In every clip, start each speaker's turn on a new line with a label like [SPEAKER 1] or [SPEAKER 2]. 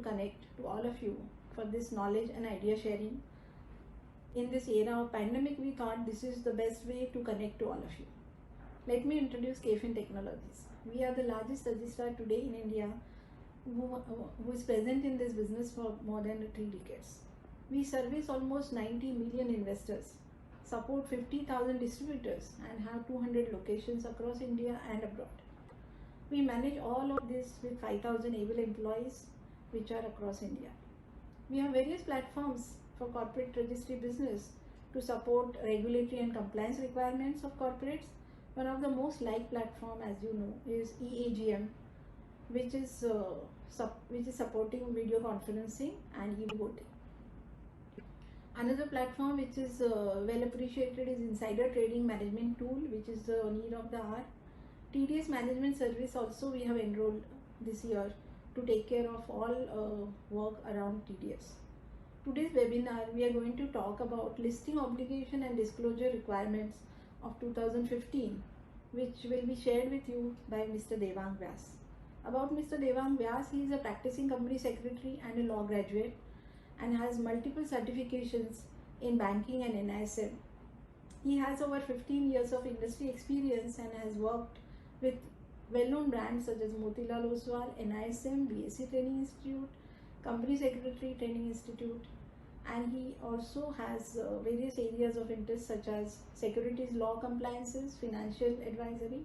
[SPEAKER 1] connect to all of you for this knowledge and idea sharing. In this era of pandemic, we thought this is the best way to connect to all of you. Let me introduce KFin Technologies. We are the largest registrar today in India who is present in this business for more than 3 decades. We service almost 90 million investors, support 50,000 distributors, and have 200 locations across India and abroad. We manage all of this with 5,000 able employees which are across India. We have various platforms for corporate registry business to support regulatory and compliance requirements of corporates. One of the most liked platform, as you know, is eAGM, which is supporting video conferencing and e-voting. Another platform which is well appreciated is Insider Trading Management Tool, which is the need of the hour. TDS Management Service also we have enrolled this year to take care of all work around TDS. Today's webinar we are going to talk about listing obligation and disclosure requirements of 2015, which will be shared with you by Mr. Devang Vyas. About Mr. Devang Vyas, he is a practicing company secretary and a law graduate and has multiple certifications in banking and NISM. He has over 15 years of industry experience and has worked with well-known brands such as Motilal Oswal, NISM, BSc Training Institute, Company Secretary Training Institute, and he also has various areas of interest such as securities law compliances, financial advisory.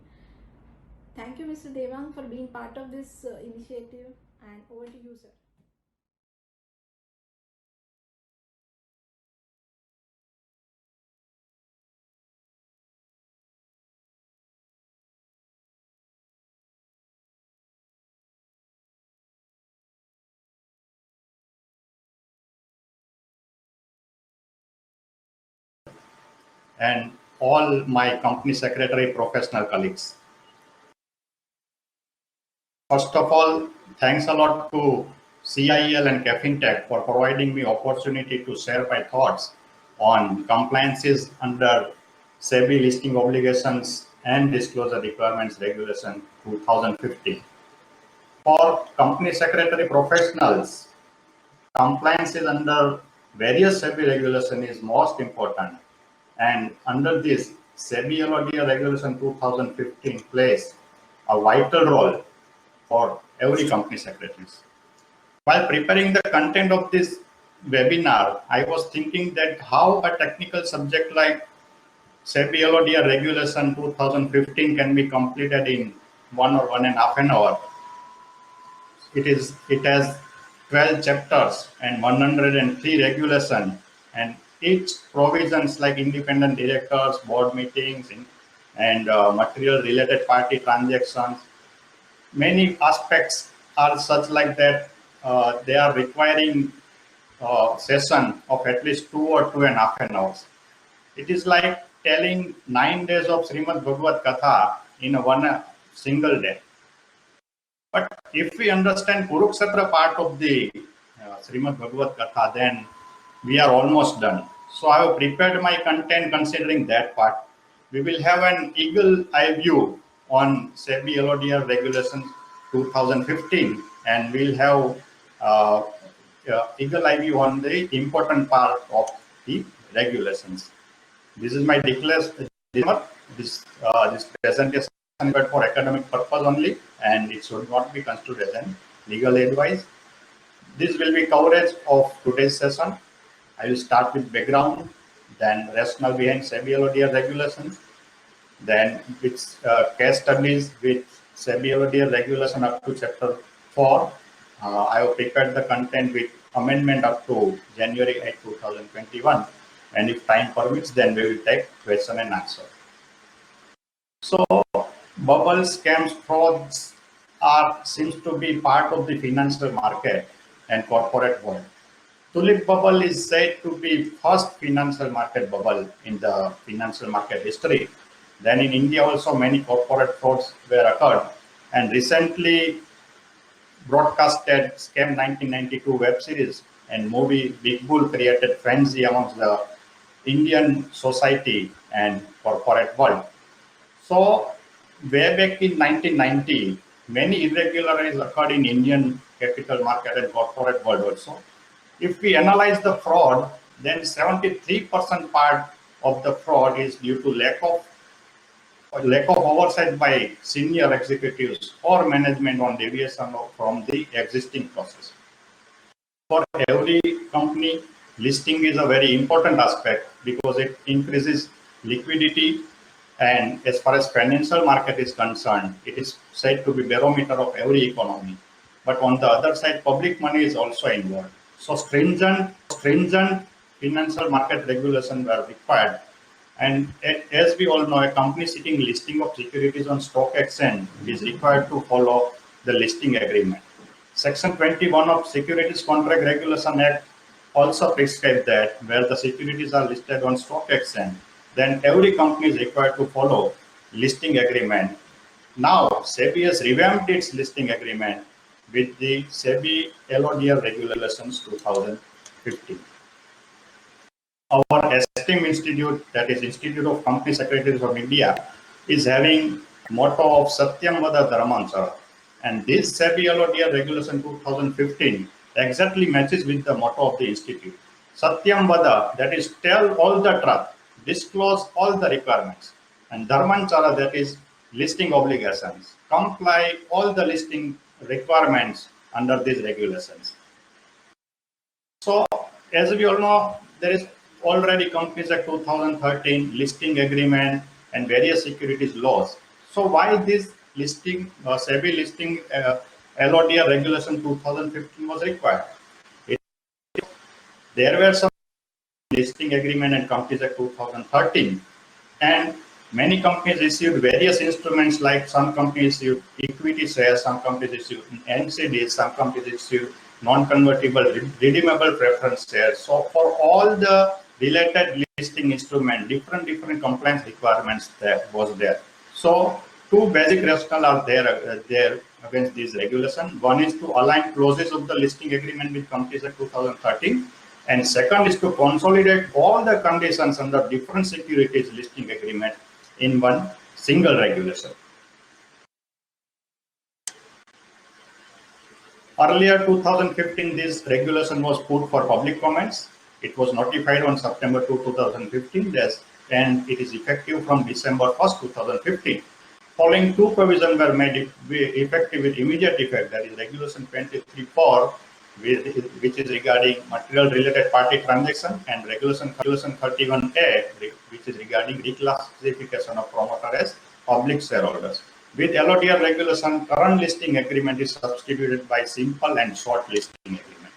[SPEAKER 1] Thank you, Mr. Devang, for being part of this initiative, and over to you, sir.
[SPEAKER 2] And all my company secretary professional colleagues. First of all, thanks a lot to CIEL and KFin Tech for providing me opportunity to share my thoughts on compliances under SEBI listing obligations and disclosure requirements regulation 2015. For company secretary professionals, compliances under various SEBI regulation is most important. And under this, SEBI LODR Regulation 2015 plays a vital role for every company secretaries. While preparing the content of this webinar, I was thinking that how a technical subject like SEBI LODR Regulation 2015 can be completed in 1 or 1.5 hours. It has 12 chapters and 103 regulations, and each provisions like independent directors, board meetings, and material related party transactions. Many aspects are such like that they are requiring session of at least 2 or 2.5 hours. It is like telling 9 days of Srimad Bhagavad Katha in one single day. But if we understand Kurukshetra part of the Srimad Bhagavad Katha, then we are almost done. So I have prepared my content considering that part. We will have an eagle eye view on SEBI LODR Regulations 2015, and we'll have eagle eye view on the important part of the regulations. This is my disclaimer. This presentation is for academic purpose only, and it should not be construed as legal advice. This will be coverage of today's session. I will start with background, then rationale behind SEBI LODR regulations, then with case studies with SEBI LODR regulation up to chapter 4. I have prepared the content with amendment up to January 8, 2021. And if time permits, then we will take question and answer. So bubbles, scams, frauds seems to be part of the financial market and corporate world. Tulip bubble is said to be first financial market bubble in the financial market history. Then in India also many corporate frauds were occurred, and recently broadcasted Scam 1992 web series and movie Big Bull created frenzy amongst the Indian society and corporate world. So way back in 1990, many irregularities occurred in Indian capital market and corporate world also. If we analyze the fraud, then 73% part of the fraud is due to lack of oversight by senior executives or management on deviation from the existing process. For every company, listing is a very important aspect because it increases liquidity, and as far as financial market is concerned, it is said to be barometer of every economy. But on the other side, public money is also involved. So stringent financial market regulations were required. And as we all know, a company seeking listing of securities on stock exchange is required to follow the listing agreement. Section 21 of Securities Contract Regulation Act also prescribes that where the securities are listed on stock exchange, then every company is required to follow listing agreement. Now, SEBI has revamped its listing agreement with the SEBI LODR Regulations 2015. Our esteemed institute, that is Institute of Company Secretaries of India, is having motto of Satyam Vada Dharmam Chara. And this SEBI LODR Regulation 2015 exactly matches with the motto of the institute. Satyam Vada, that is tell all the truth, disclose all the requirements. And Dharmam Chara, that is listing obligations, comply all the listing requirements under these regulations. So, as we all know, there is already Companies Act 2013, listing agreement, and various securities laws. So, why this listing, SEBI listing LODR regulation 2015 was required? There were some listing agreement and Companies Act 2013, and many companies issued various instruments, like some companies issued equity shares, some companies issued NCDs, some companies issued non-convertible redeemable preference shares. So for all the related listing instrument, different compliance requirements was there. So two basic rationale are there against this regulation. One is to align clauses of the listing agreement with Companies Act 2013. And second is to consolidate all the conditions under different securities listing agreement in one single regulation. Earlier 2015, this regulation was put for public comments. It was notified on September 2, 2015, and it is effective from December 1st, 2015. Following two provisions were made effective with immediate effect, that is Regulation 23(4), which is regarding material related party transaction, and Regulation 31A, which is regarding reclassification of promoter as public shareholders. With LODR regulation, current listing agreement is substituted by simple and short listing agreement.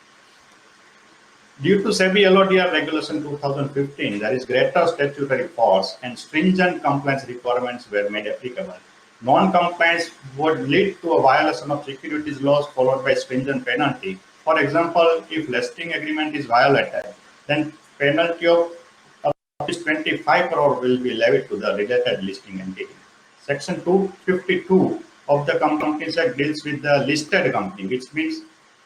[SPEAKER 2] Due to SEBI LODR regulation 2015, there is greater statutory force and stringent compliance requirements were made applicable. Non-compliance would lead to a violation of securities laws followed by stringent penalty. For example, if listing agreement is violated, then penalty of 25 crore will be levied to the related listing entity. Section 252 of the Companies Act deals with the listed company, which means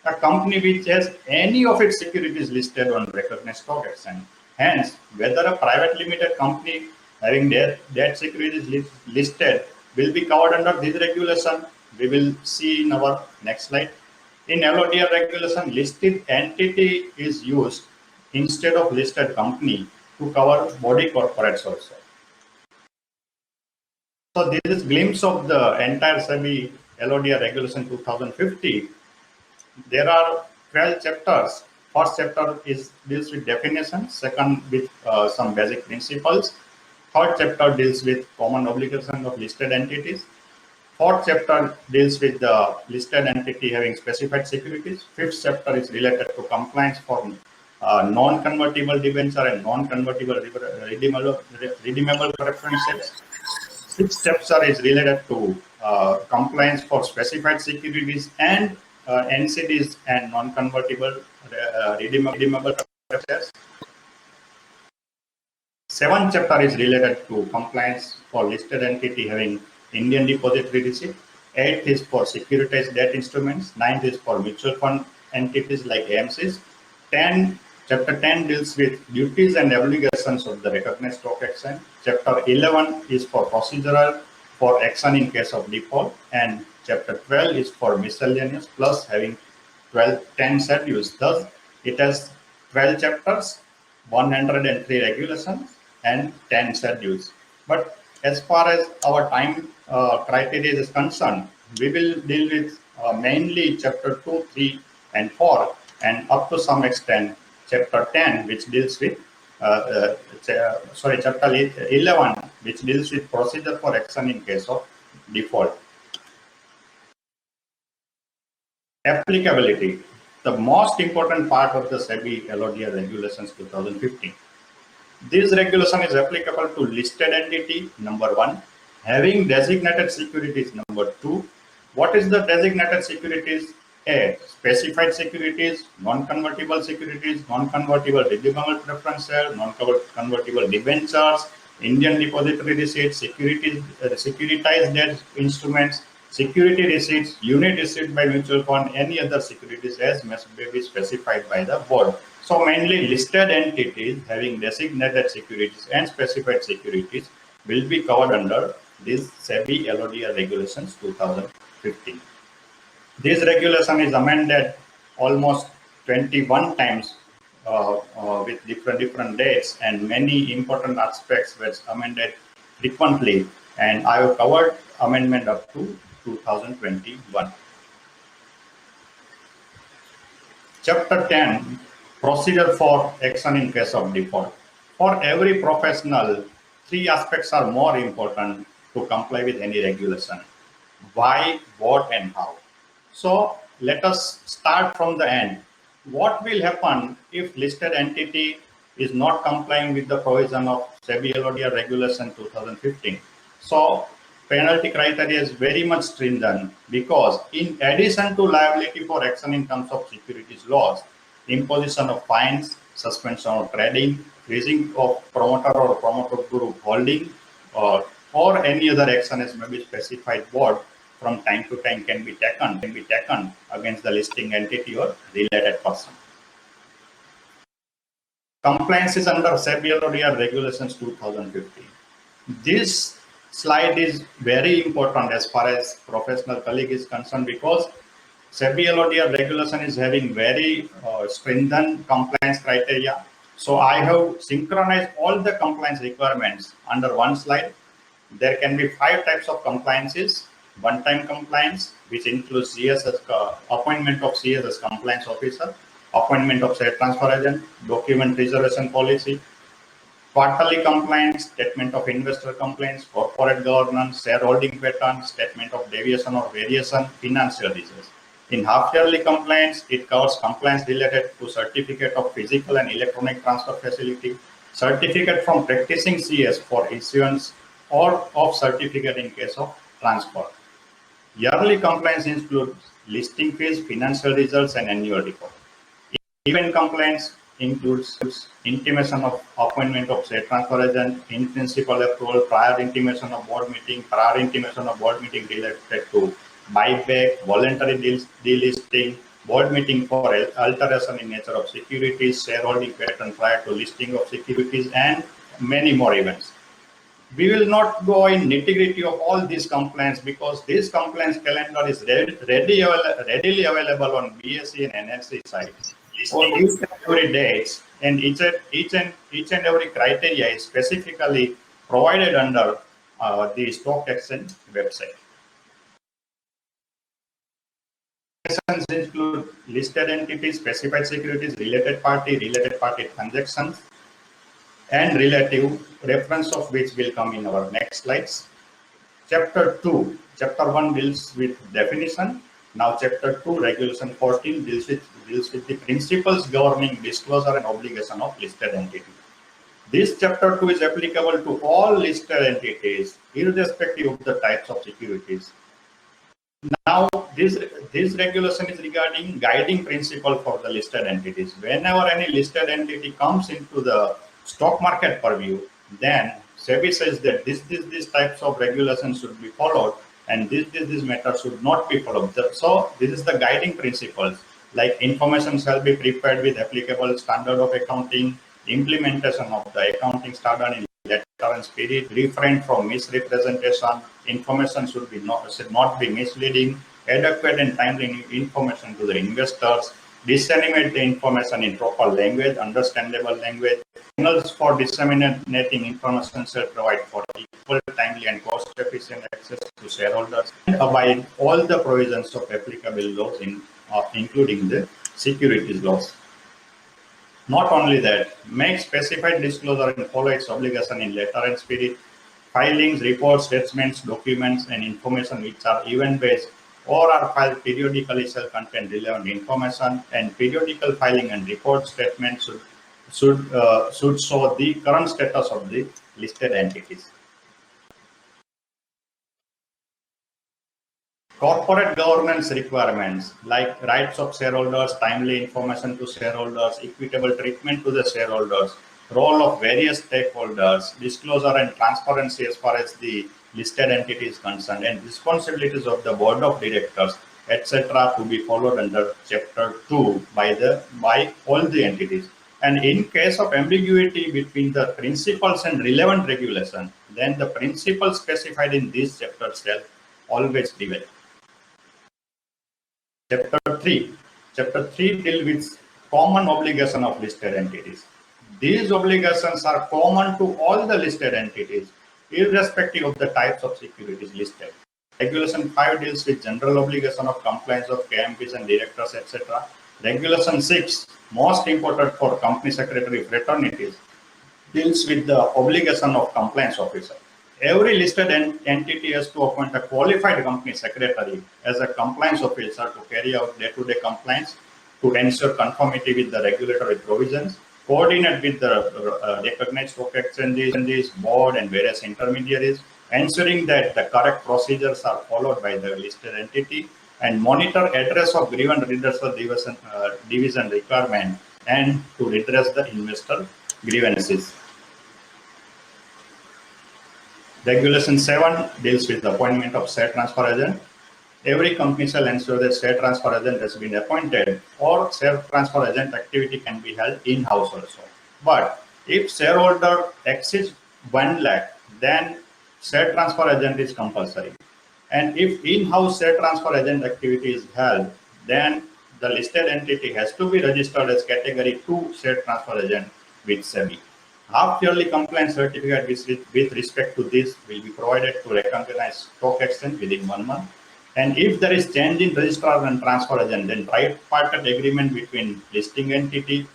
[SPEAKER 2] a company which has any of its securities listed on recognized stock exchange. Hence, whether a private limited company having that securities listed will be covered under this regulation, we will see in our next slide. In LODR regulation, listed entity is used instead of listed company to cover body corporates also. So this is a glimpse of the entire SEBI LODR regulation 2050. There are 12 chapters. First chapter deals with definitions, second with some basic principles. Third chapter deals with common obligations of listed entities. Fourth chapter deals with the listed entity having specified securities. Fifth chapter is related to compliance for non-convertible debenture and non-convertible redeemable preference shares. Sixth chapter is related to compliance for specified securities and NCDs and non-convertible redeemable shares. Seventh chapter is related to compliance for listed entity having Indian depository receipt. Eighth is for securitized debt instruments. Ninth is for mutual fund entities like AMCs. Chapter 10 deals with duties and obligations of the recognized stock exchange. Chapter 11 is for procedural for action in case of default. And Chapter 12 is for miscellaneous plus having 10 schedules. Thus, it has 12 chapters, 103 regulations, and 10 schedules. But as far as our time criteria is concerned, we will deal with mainly chapter 2, 3, and 4, and up to some extent chapter 10, which deals with chapter 11, which deals with procedure for action in case of default. Applicability, the most important part of the SEBI LODR regulations 2015. This regulation is applicable to listed entity, number 1, having designated securities, number 2. What is the designated securities? A, specified securities, non-convertible securities, non-convertible redeemable preference share, non-convertible debentures, Indian depository receipts, securitized debt instruments, security receipts, unit received by mutual fund, any other securities as may be specified by the board. So mainly listed entities having designated securities and specified securities will be covered under this SEBI LODR regulations 2015. This regulation is amended almost 21 times with different dates, and many important aspects were amended frequently, and I have covered amendment up to 2021. Chapter 10, procedure for action in case of default. For every professional, 3 aspects are more important to comply with any regulation: why, what, and how. So let us start from the end. What will happen if listed entity is not complying with the provision of SEBI LODR regulation 2015? So penalty criteria is very much stringent, because in addition to liability for action in terms of securities laws, imposition of fines, suspension of trading, freezing of promoter or promoter group holding, or any other action as may be specified board from time to time can be taken against the listing entity or related person. Compliance is under SEBI LODR regulations 2015. This slide is very important as far as professional colleague is concerned, because SEBI LODR regulation is having very stringent compliance criteria. So I have synchronized all the compliance requirements under one slide. There can be 5 types of compliances. One-time compliance, which includes CS as appointment of CS as compliance officer, appointment of share transfer agent, document reservation policy, quarterly compliance, statement of investor complaints, corporate governance, shareholding pattern, statement of deviation or variation, financial results. In half-yearly compliance, it covers compliance related to certificate of physical and electronic transfer facility, certificate from practicing CS for issuance, or of certificate in case of transfer. Yearly compliance includes listing fees, financial results, and annual report. Event compliance includes intimation of appointment of share transfer agent, in principle approval, prior intimation of board meeting related to buyback, voluntary delisting, board meeting for alteration in nature of securities, shareholding pattern prior to listing of securities, and many more events. We will not go in nitty-gritty of all these compliance, because this compliance calendar is readily available on BSE and NSE site. For each and every dates and each and every criteria is specifically provided under the stock exchange website. Include listed entities, specified securities, related party transactions, and relative, reference of which will come in our next slides. Chapter 2, Chapter 1 deals with definition. Now Chapter 2, Regulation 14 deals with the principles governing disclosure and obligation of listed entity. This Chapter 2 is applicable to all listed entities, irrespective of the types of securities. Now, this regulation is regarding guiding principle for the listed entities. Whenever any listed entity comes into the stock market purview, then SEBI says that these types of regulations should be followed, and this matter should not be followed. So this is the guiding principles, like information shall be prepared with applicable standard of accounting, implementation of the accounting standard in letter and spirit, refrain from misrepresentation, information should not be misleading, adequate and timely information to the investors, disseminate the information in proper language, understandable language. Channels for disseminating information shall provide for equal, timely and cost-efficient access to shareholders and abide all the provisions of applicable laws, including the securities laws. Not only that, make specified disclosure and follow its obligation in letter and spirit, filings, reports, statements, documents, and information which are event-based or are filed periodically shall contain relevant information, and periodical filing and report statements should show the current status of the listed entities. Corporate governance requirements like rights of shareholders, timely information to shareholders, equitable treatment to the shareholders, role of various stakeholders, disclosure and transparency as far as the listed entity is concerned, and responsibilities of the board of directors, etc., to be followed under Chapter 2 by all the entities. And in case of ambiguity between the principles and relevant regulation, then the principles specified in this chapter shall always prevail. Chapter 3. Chapter 3 deals with common obligation of listed entities. These obligations are common to all the listed entities, irrespective of the types of securities listed. Regulation 5 deals with general obligation of compliance of KMPs and directors, etc. Regulation 6, most important for company secretary fraternities, deals with the obligation of compliance officer. Every listed entity has to appoint a qualified company secretary as a compliance officer to carry out day-to-day compliance, to ensure conformity with the regulatory provisions, coordinate with the recognized stock exchanges, board, and various intermediaries, ensuring that the correct procedures are followed by the listed entity, and monitor address of grievance redressal division requirement, and to redress the investor grievances. Regulation 7 deals with the appointment of share transfer agent. Every company shall ensure that share transfer agent has been appointed, or share transfer agent activity can be held in-house also. But if shareholder exceeds 1 lakh, then share transfer agent is compulsory. And if in-house share transfer agent activity is held, then the listed entity has to be registered as category 2 share transfer agent with SEBI. Half-yearly compliance certificate with respect to this will be provided to recognized stock exchange within 1 month. And if there is change in registrar and transfer agent, then tripartite agreement between listing entity,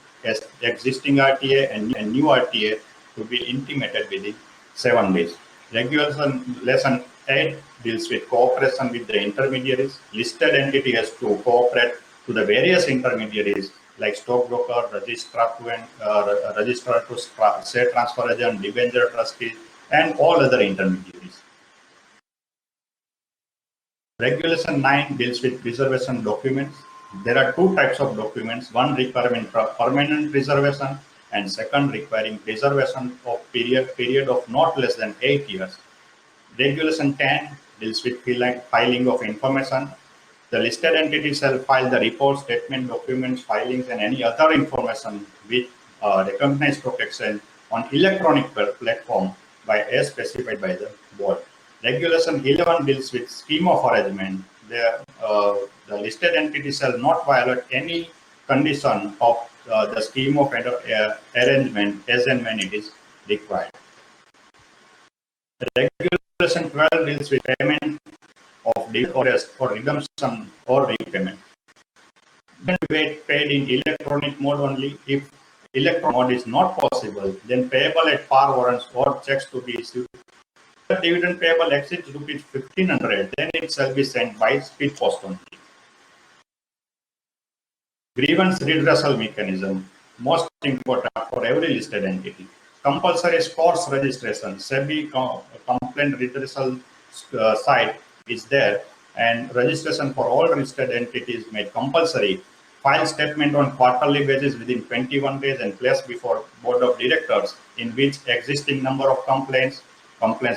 [SPEAKER 2] existing RTA, and new RTA to be intimated within 7 days. Regulation 8 deals with cooperation with the intermediaries. Listed entity has to cooperate to the various intermediaries like stockbroker, registrar to share transfer agent, debenture trustee, and all other intermediaries. Regulation 9 deals with reservation documents. There are 2 types of documents, one requiring permanent reservation and second requiring preservation of period of not less than 8 years. Regulation 10 deals with filing of information. The listed entity shall file the report, statement, documents, filings, and any other information with recognized stock exchange on electronic platform as specified by the board. Regulation 11 deals with scheme of arrangement. The listed entity shall not violate any condition of the scheme of arrangement as and when it is required. Regulation 12 deals with payment of interest or redemption or repayment. Then paid in electronic mode only. If electronic mode is not possible, then payable at par warrants or checks to be issued. If the dividend payable exceeds rupees 1500, then it shall be sent by speed post only. Grievance redressal mechanism, most important for every listed entity. Compulsory course registration, SEBI complaint redressal site is there, and registration for all listed entities made compulsory. File statement on quarterly basis within 21 days and place before board of directors in which existing number of complaints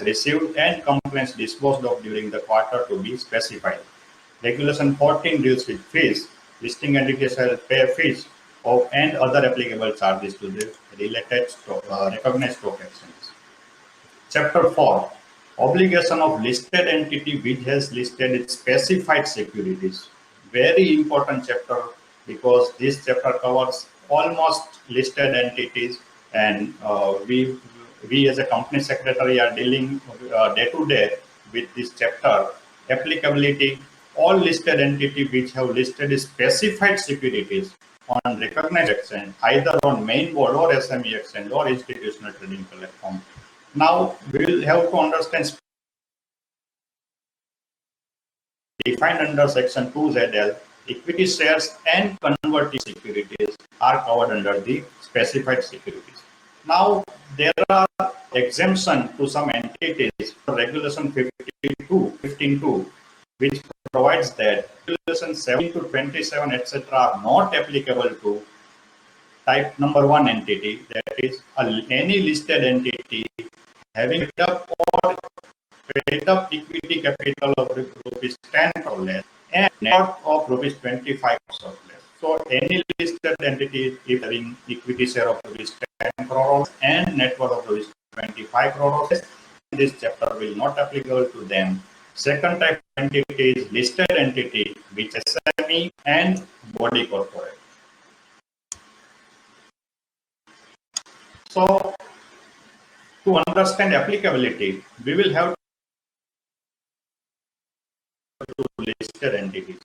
[SPEAKER 2] received and complaints disposed of during the quarter to be specified. Regulation 14 deals with fees. Listing entities shall pay fees and other applicable charges to the related recognized stock exchanges. Chapter 4, obligation of listed entity which has listed its specified securities. Very important chapter because this chapter covers almost listed entities, and we as a company secretary are dealing day to day with this chapter. Applicability, all listed entity which have listed specified securities on recognized exchange, either on main board or SME exchange or institutional trading platform. Now we will have to understand defined under section 2ZL, equity shares and convertible securities are covered under the specified securities. Now there are exemption to some entities, regulation 15.2, which provides that regulation 7 to 27 etc. are not applicable to type number 1 entity, that is any listed entity having up or paid up equity capital of rupees 10 or less and net worth of rupees 25 or less. So any listed entity if having equity share of rupees 10 crore and net worth of rupees 25 crore, this chapter will not applicable to them. Second type of entity is listed entity which is SME and body corporate. So to understand applicability, we will have to listed entities.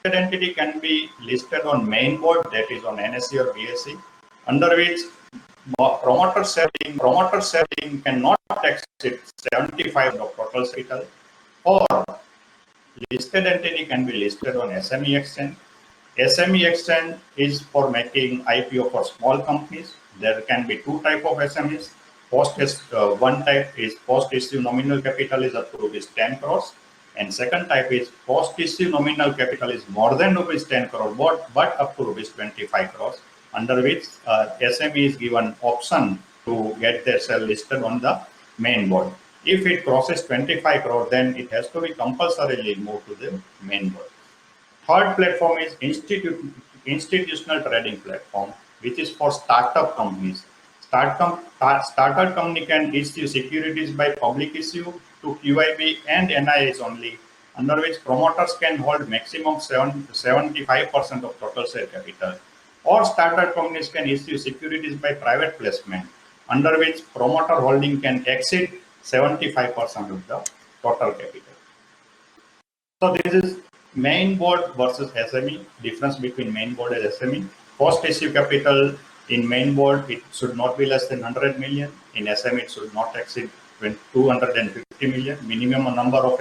[SPEAKER 2] Listed entity can be listed on main board, that is on NSE or BSE, under which promoter sharing cannot exceed 75 of total capital, or listed entity can be listed on SME exchange. SME exchange is for making IPO for small companies. There can be two type of SMEs. One type is post issue nominal capital is up to rupees 10 crores, and second type is post issue nominal capital is more than rupees 10 crore but up to rupees 25 crores, under which SME is given option to get their share listed on the main board. If it crosses 25 crore, then it has to be compulsorily moved to the main board. Third platform is institutional trading platform, which is for startup companies. Startup company can issue securities by public issue to QIB and NIS only, under which promoters can hold maximum 75% of total share capital. Or startup companies can issue securities by private placement, under which promoter holding can exceed 75% of the total capital. So this is main board versus SME, difference between main board and SME. Post issue capital in main board, it should not be less than 100 million. In SME, it should not exceed 250 million. Minimum number of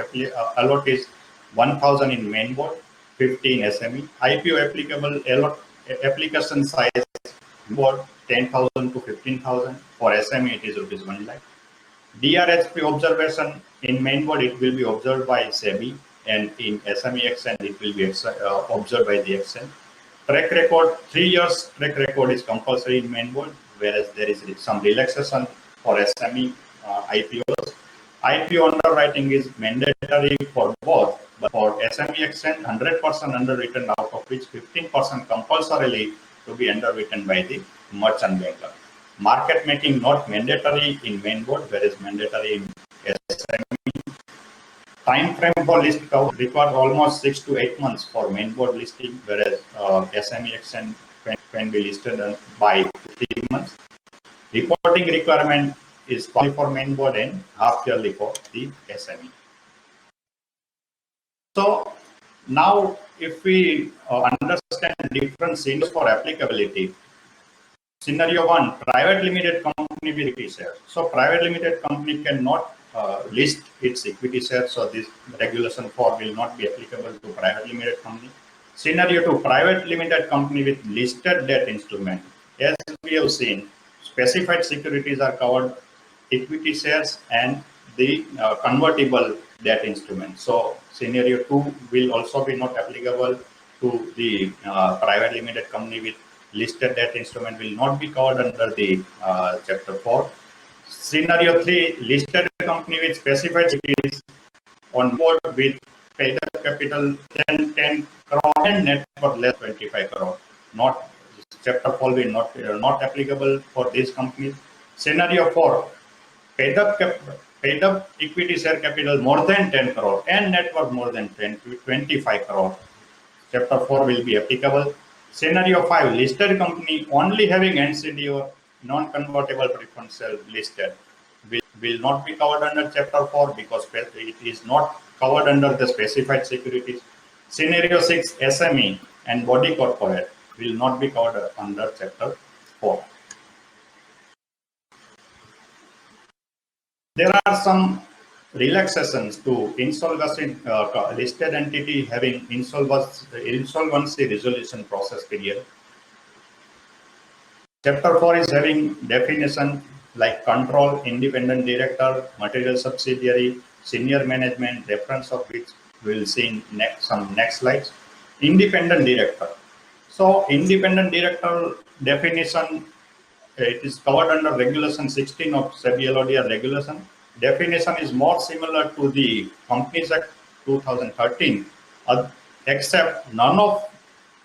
[SPEAKER 2] allot is 1,000 in main board, 50 in SME. IPO applicable application size board 10,000 to 15,000. For SME, it is rupees 1 lakh. DRHP observation in main board, it will be observed by SEBI, and in SME exchange, it will be observed by the exchange. Track record, 3 years track record is compulsory in main board, whereas there is some relaxation for SME IPOs. IPO underwriting is mandatory for both, but for SME exchange, 100% underwritten, out of which 15% compulsorily to be underwritten by the merchant banker. Market making not mandatory in main board, whereas mandatory in SME. Time frame for list cover requires almost 6 to 8 months for main board listing, whereas SME exchange can be listed by 3 months. Reporting requirement is quarterly for main board and half yearly for the SME. So now, if we understand different scenarios for applicability. Scenario 1, private limited company with equity share. So private limited company cannot list its equity share, so this regulation 4 will not be applicable to private limited company. Scenario 2, private limited company with listed debt instrument. As we have seen, specified securities are covered, equity shares and the convertible debt instrument. So scenario 2 will also be not applicable to the private limited company with listed debt instrument, will not be covered under the chapter 4. Scenario 3, listed company with specified securities on board with paid up capital 10 crore and net worth less 25 crore. Not chapter 4 will not applicable for these companies. Scenario 4, paid up paid up equity share capital more than 10 crore and net worth more than 10 to 25 crore. Chapter 4 will be applicable. Scenario 5, listed company only having NCD or non-convertible preference share listed will not be covered under Chapter 4 because it is not covered under the specified securities. Scenario 6, SME and body corporate will not be covered under Chapter 4. There are some relaxations to insolvency listed entity having insolvency resolution process period. Chapter 4 is having definition like control, independent director, material subsidiary, senior management, reference of which we will see in some next slides. Independent director. So independent director definition, it is covered under regulation 16 of SEBI LODR regulation. Definition is more similar to the Companies Act 2013, except none of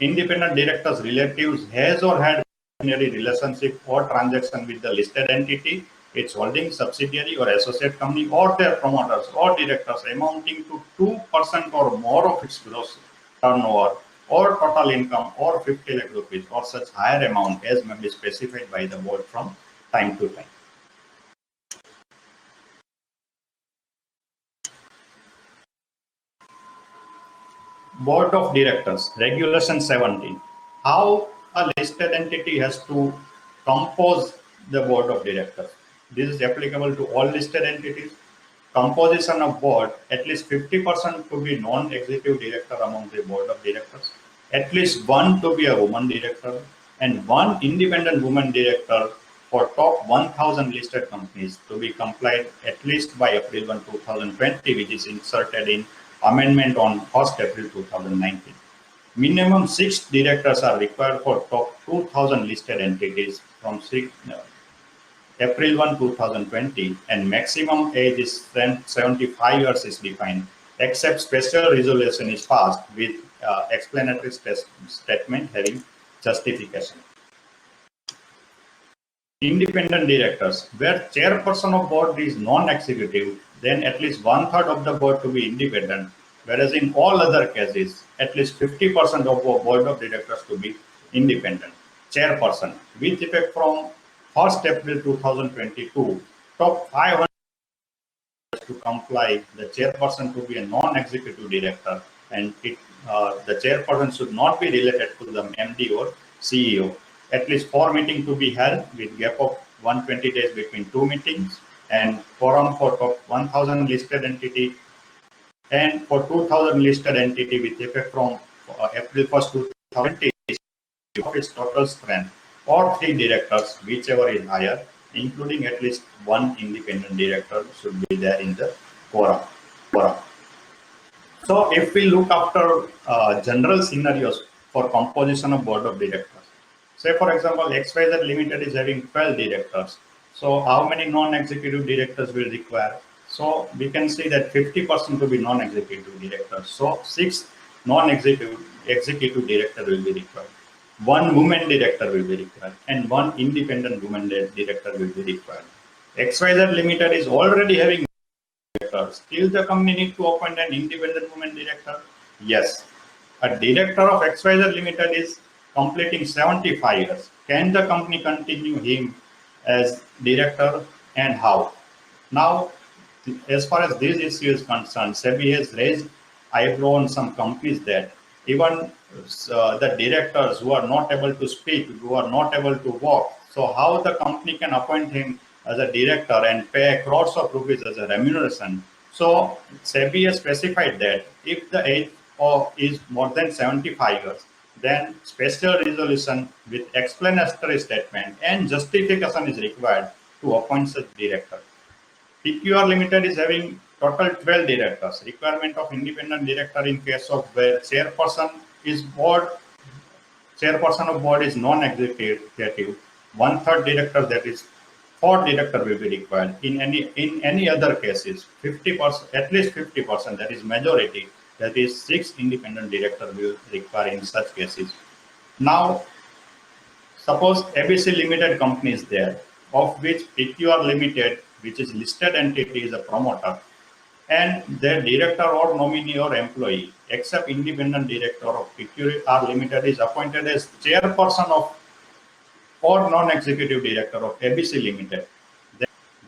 [SPEAKER 2] independent directors' relatives has or had relationship or transaction with the listed entity, its holding subsidiary or associate company, or their promoters or directors amounting to 2% or more of its gross turnover or total income or 50 lakh rupees or such higher amount as may be specified by the board from time to time. Board of Directors, Regulation 17. How a listed entity has to compose the Board of Directors. This is applicable to all listed entities. Composition of board, at least 50% to be non-executive director among the Board of Directors, at least one to be a woman director, and one independent woman director for top 1,000 listed companies to be complied at least by April 1, 2020, which is inserted in amendment on 1st April 2019. Minimum 6 directors are required for top 2,000 listed entities from April 1, 2020, and maximum age is 75 years is defined, except special resolution is passed with explanatory statement having justification. Independent directors, where chairperson of board is non-executive, then at least 1/3 of the board to be independent, whereas in all other cases, at least 50% of the board of directors to be independent. Chairperson, with effect from 1st April 2022, top 500 to comply, the chairperson to be a non-executive director, and the chairperson should not be related to the MD or CEO. At least 4 meetings to be held with gap of 120 days between 2 meetings, and quorum for top 1,000 listed entity, and for 2,000 listed entity with effect from April 1st, 2020, of its total strength, or 3 directors, whichever is higher, including at least 1 independent director should be there in the quorum. So if we look after general scenarios for composition of board of directors, say for example, XYZ Limited is having 12 directors. So how many non-executive directors will require? So we can see that 50% to be non-executive directors. So 6 executive director will be required. 1 woman director will be required, and 1 independent woman director will be required. XYZ Limited is already having directors. Still the company need to appoint an independent woman director? Yes. A director of XYZ Limited is completing 75 years. Can the company continue him as director, and how? Now, as far as this issue is concerned, SEBI has raised eyebrow on some companies that even the directors who are not able to speak, who are not able to walk, so how the company can appoint him as a director and pay crores of rupees as a remuneration? So SEBI has specified that if the age is more than 75 years, then special resolution with explanatory statement and justification is required to appoint such director. PQR Limited is having total 12 directors. Requirement of independent director in case of where chairperson of board is non-executive. 1/3 director, that is 4 director will be required. In any other cases, 50%, at least 50%, that is majority, that is 6 independent director will require in such cases. Now, suppose ABC Limited company is there, of which PQR Limited which is listed entity, is a promoter, and their director or nominee or employee, except independent director of PQR Limited, is appointed as chairperson of or non-executive director of ABC Limited,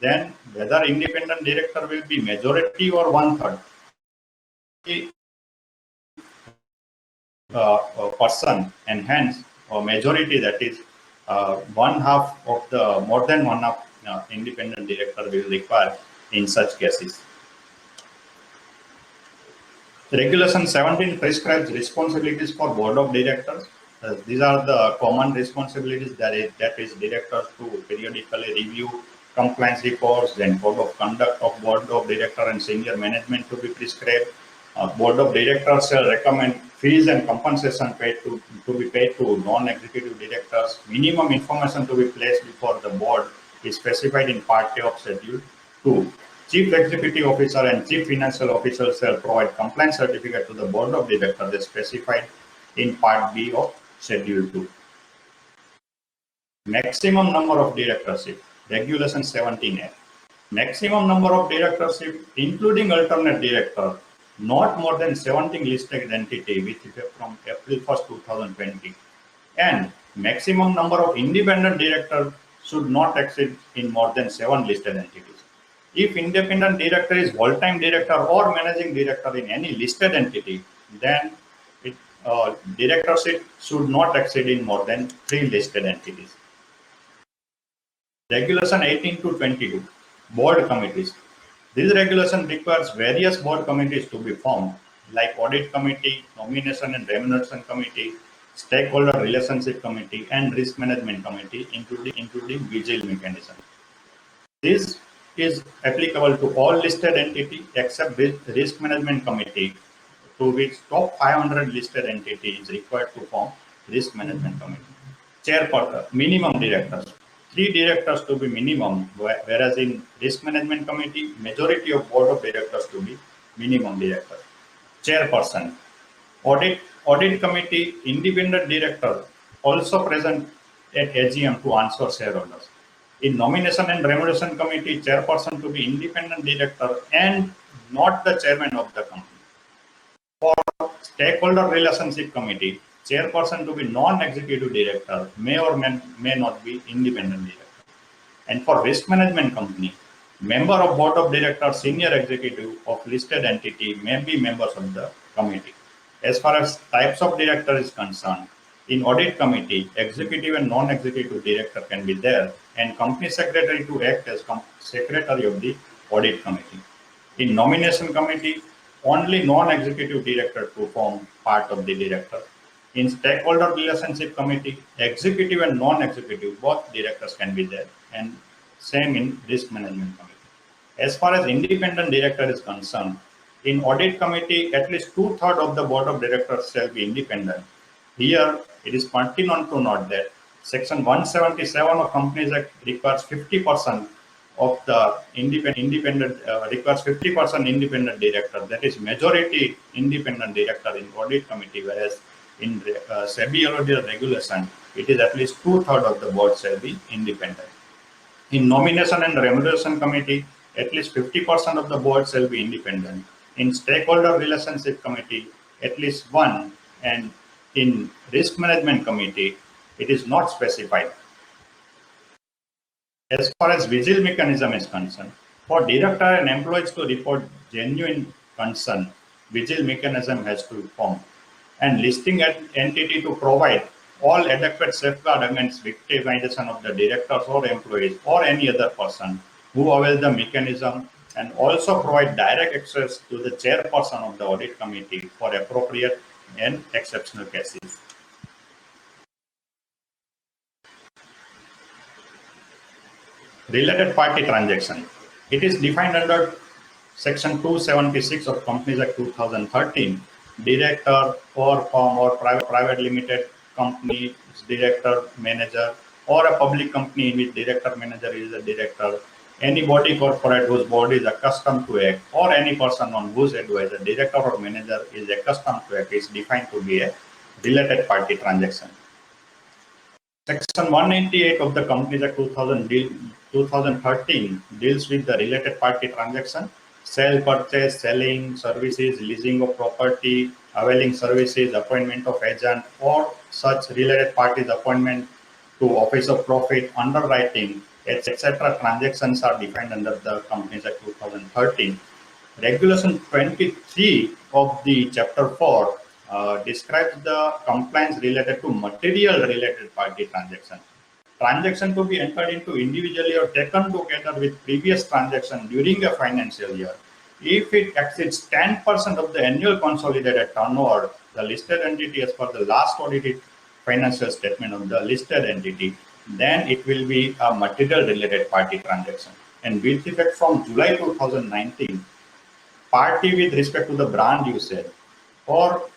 [SPEAKER 2] then whether independent director will be majority or 1/3 person, and hence a majority, that is one half of the more than one half independent director will require in such cases. Regulation 17 prescribes responsibilities for board of directors. These are the common responsibilities, that is directors to periodically review compliance reports, then code of conduct of board of director and senior management to be prescribed. Board of directors shall recommend fees and compensation to be paid to non-executive directors. Minimum information to be placed before the board is specified in Part A of Schedule 2. Chief Executive Officer and Chief Financial Officer shall provide compliance certificate to the Board of Directors as specified in Part B of Schedule 2. Maximum number of directorship, Regulation 17A. Maximum number of directorship, including alternate director, not more than 17 listed entity with effect from April 1st, 2020. And maximum number of independent directors should not exceed in more than 7 listed entities. If independent director is full-time director or managing director in any listed entity, then directorship should not exceed in more than 3 listed entities. Regulation 18 to 22, board committees. This regulation requires various board committees to be formed, like audit committee, nomination and remuneration committee, stakeholder relationship committee, and risk management committee, including vigil mechanism. This is applicable to all listed entity except risk management committee, to which top 500 listed entity is required to form risk management committee. Chairperson, minimum directors, 3 directors to be minimum, whereas in risk management committee, majority of board of directors to be minimum director. Chairperson, audit committee, independent director also present at AGM to answer shareholders. In nomination and remuneration committee, chairperson to be independent director and not the chairman of the company. For stakeholder relationship committee, chairperson to be non-executive director, may or may not be independent director. And for risk management company, member of board of directors, senior executive of listed entity may be members of the committee. As far as types of director is concerned, in audit committee, executive and non-executive director can be there, and company secretary to act as secretary of the audit committee. In nomination committee, only non-executive director to form part of the director. In stakeholder relationship committee, executive and non-executive, both directors can be there, and same in risk management committee. As far as independent director is concerned, in audit committee, at least 2/3 of the board of directors shall be independent. Here, it is pertinent to note that Section 177 of Companies Act requires 50% of the independent requires 50% independent director. That is majority independent director in audit committee, whereas in SEBI regulation, it is at least 2/3 of the board shall be independent. In nomination and remuneration committee, at least 50% of the board shall be independent. In stakeholder relationship committee, at least 1, and in risk management committee, it is not specified. As far as vigil mechanism is concerned, for director and employees to report genuine concern, vigil mechanism has to be formed, and listing an entity to provide all adequate safeguard against victimization of the directors or employees or any other person who avail the mechanism, and also provide direct access to the chairperson of the audit committee for appropriate and exceptional cases. Related party transaction. It is defined under Section 276 of Companies Act 2013. Director or firm or private limited company director, manager, or a public company in which director, manager is a director, any body corporate whose board is accustomed to act, or any person on whose advice a director or manager is accustomed to act is defined to be a related party transaction. Section 198 of the Companies Act 2013 deals with the related party transaction, sale, purchase, selling services, leasing of property, availing services, appointment of agent, or such related parties appointment to office of profit, underwriting, etc. Transactions are defined under the Companies Act 2013. Regulation 23 of the Chapter 4 describes the compliance related to material related party transaction. Transaction to be entered into individually or taken together with previous transaction during a financial year. If it exceeds 10% of the annual consolidated turnover, the listed entity as per the last audited financial statement of the listed entity, then it will be a material related party transaction. And with effect from July 2019, party with respect to the brand usage or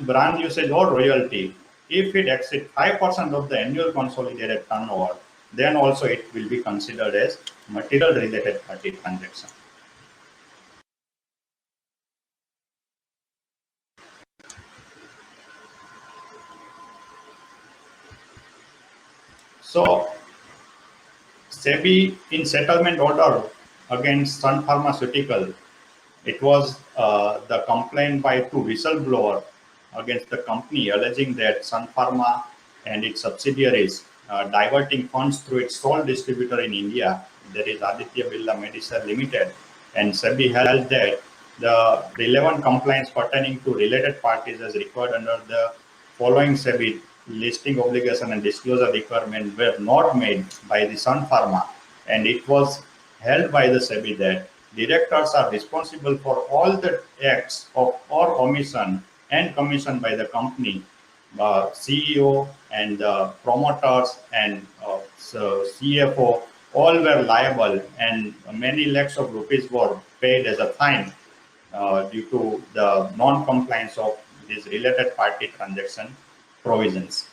[SPEAKER 2] brand usage or royalty, if it exceeds 5% of the annual consolidated turnover, then also it will be considered as material related party transaction. So SEBI in settlement order against Sun Pharmaceutical, it was the complaint by two whistleblowers against the company alleging that Sun Pharma and its subsidiaries diverting funds through its sole distributor in India, that is Aditya Birla Medicare Limited, and SEBI held that the relevant compliance pertaining to related parties as required under the following SEBI listing obligation and disclosure requirement were not made by the Sun Pharma, and it was held by the SEBI that directors are responsible for all the acts of or omission and commission by the company, CEO and promoters and CFO, all were liable, and many lakhs of rupees were paid as a fine due to the non-compliance of these related party transaction provisions.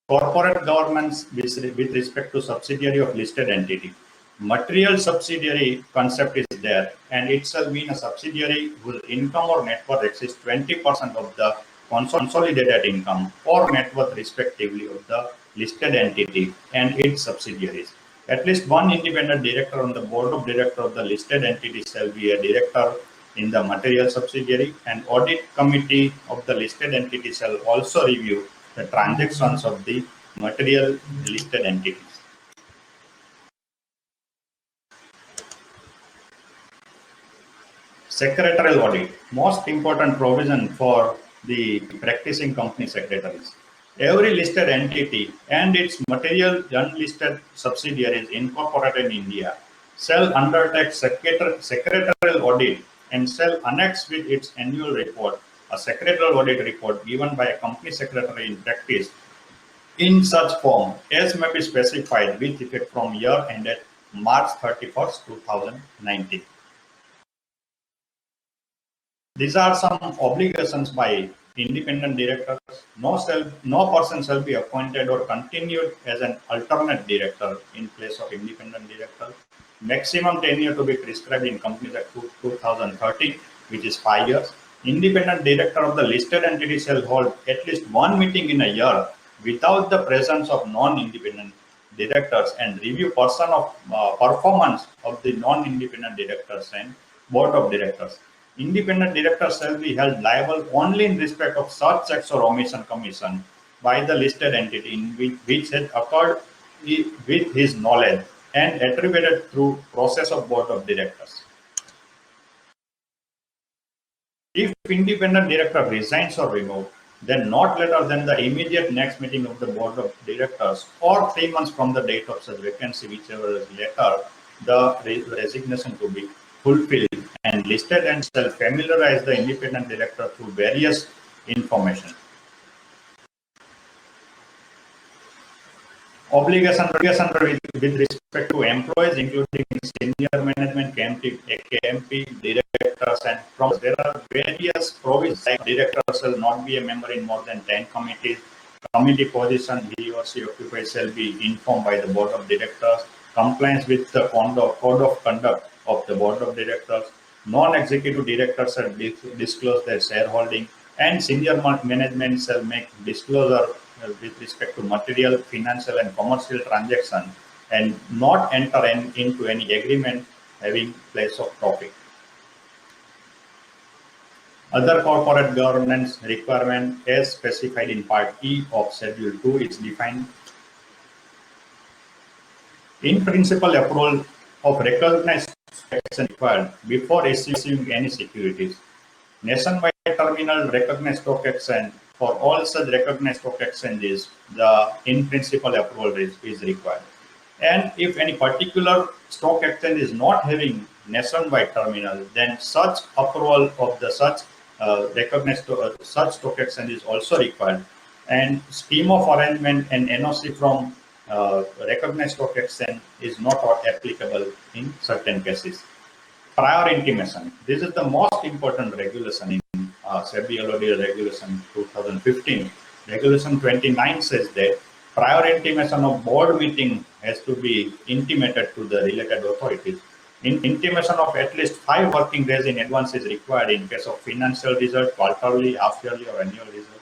[SPEAKER 2] Corporate governance with respect to subsidiary of listed entity. Material subsidiary concept is there, and it shall mean a subsidiary whose income or net worth exceeds 20% of the consolidated income or net worth respectively of the listed entity and its subsidiaries. At least one independent director on the board of directors of the listed entity shall be a director in the material subsidiary, and audit committee of the listed entity shall also review the transactions of the material listed entities. Secretarial audit, most important provision for the practicing company secretaries. Every listed entity and its material unlisted subsidiaries incorporated in India shall undertake secretarial audit and shall annex with its annual report a secretarial audit report given by a company secretary in practice in such form as may be specified with effect from year ended March 31st, 2019. These are some obligations by independent directors. No person shall be appointed or continued as an alternate director in place of independent director. Maximum tenure to be prescribed in Companies Act 2013, which is 5 years. Independent director of the listed entity shall hold at least one meeting in a year without the presence of non-independent directors and review performance of the non-independent directors and board of directors. Independent directors shall be held liable only in respect of such acts or omission commission by the listed entity in which had occurred with his knowledge and attributed through process of board of directors. If independent director resigns or removed, then not later than the immediate next meeting of the board of directors or 3 months from the date of such vacancy, whichever is later, the resignation to be fulfilled, and listed and shall familiarize the independent director through various information. Obligation with respect to employees, including senior management, KMP, directors, and from there are various provisions like director shall not be a member in more than 10 committees. Committee position he or she occupies shall be informed by the board of directors. Compliance with the code of conduct of the board of directors. Non-executive directors shall disclose their shareholding. and senior management shall make disclosure with respect to material, financial, and commercial transaction, and not enter into any agreement having place of profit. Other corporate governance requirement as specified in Part E of Schedule 2 is defined. In principle, approval of recognized action required before issuing any securities. Nationwide terminal recognized stock exchange, for all such recognized stock exchanges, the in principle approval is required. And if any particular stock exchange is not having nationwide terminal, then such approval of the such recognized such stock exchange is also required. And scheme of arrangement and NOC from recognized stock exchange is not applicable in certain cases. Prior intimation. This is the most important regulation in SEBI LOD regulation 2015. Regulation 29 says that prior intimation of board meeting has to be intimated to the related authorities. Intimation of at least 5 working days in advance is required in case of financial result, quarterly, half-yearly, or annual result.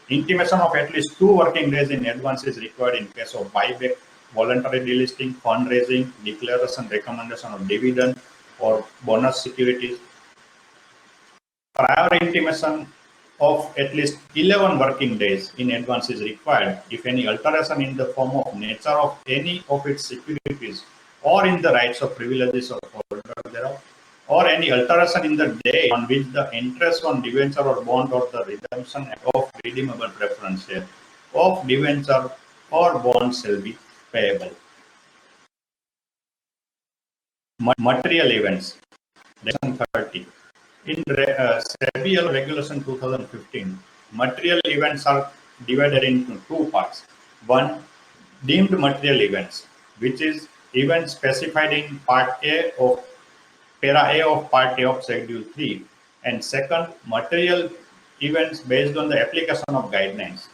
[SPEAKER 2] Intimation of at least 2 working days in advance is required in case of buyback, voluntary delisting, fundraising, declaration, recommendation of dividend, or bonus securities. Prior intimation of at least 11 working days in advance is required if any alteration in the form of nature of any of its securities or in the rights or privileges of holder thereof, or any alteration in the day on which the interest on debenture or bond or the redemption of redeemable preference share of debenture or bond shall be payable. Material events. Section 30. In SEBI Regulation 2015, material events are divided into 2 parts. One, deemed material events, which is events specified in Part A of Para A of Part A of Schedule 3. And second, material events based on the application of guidelines.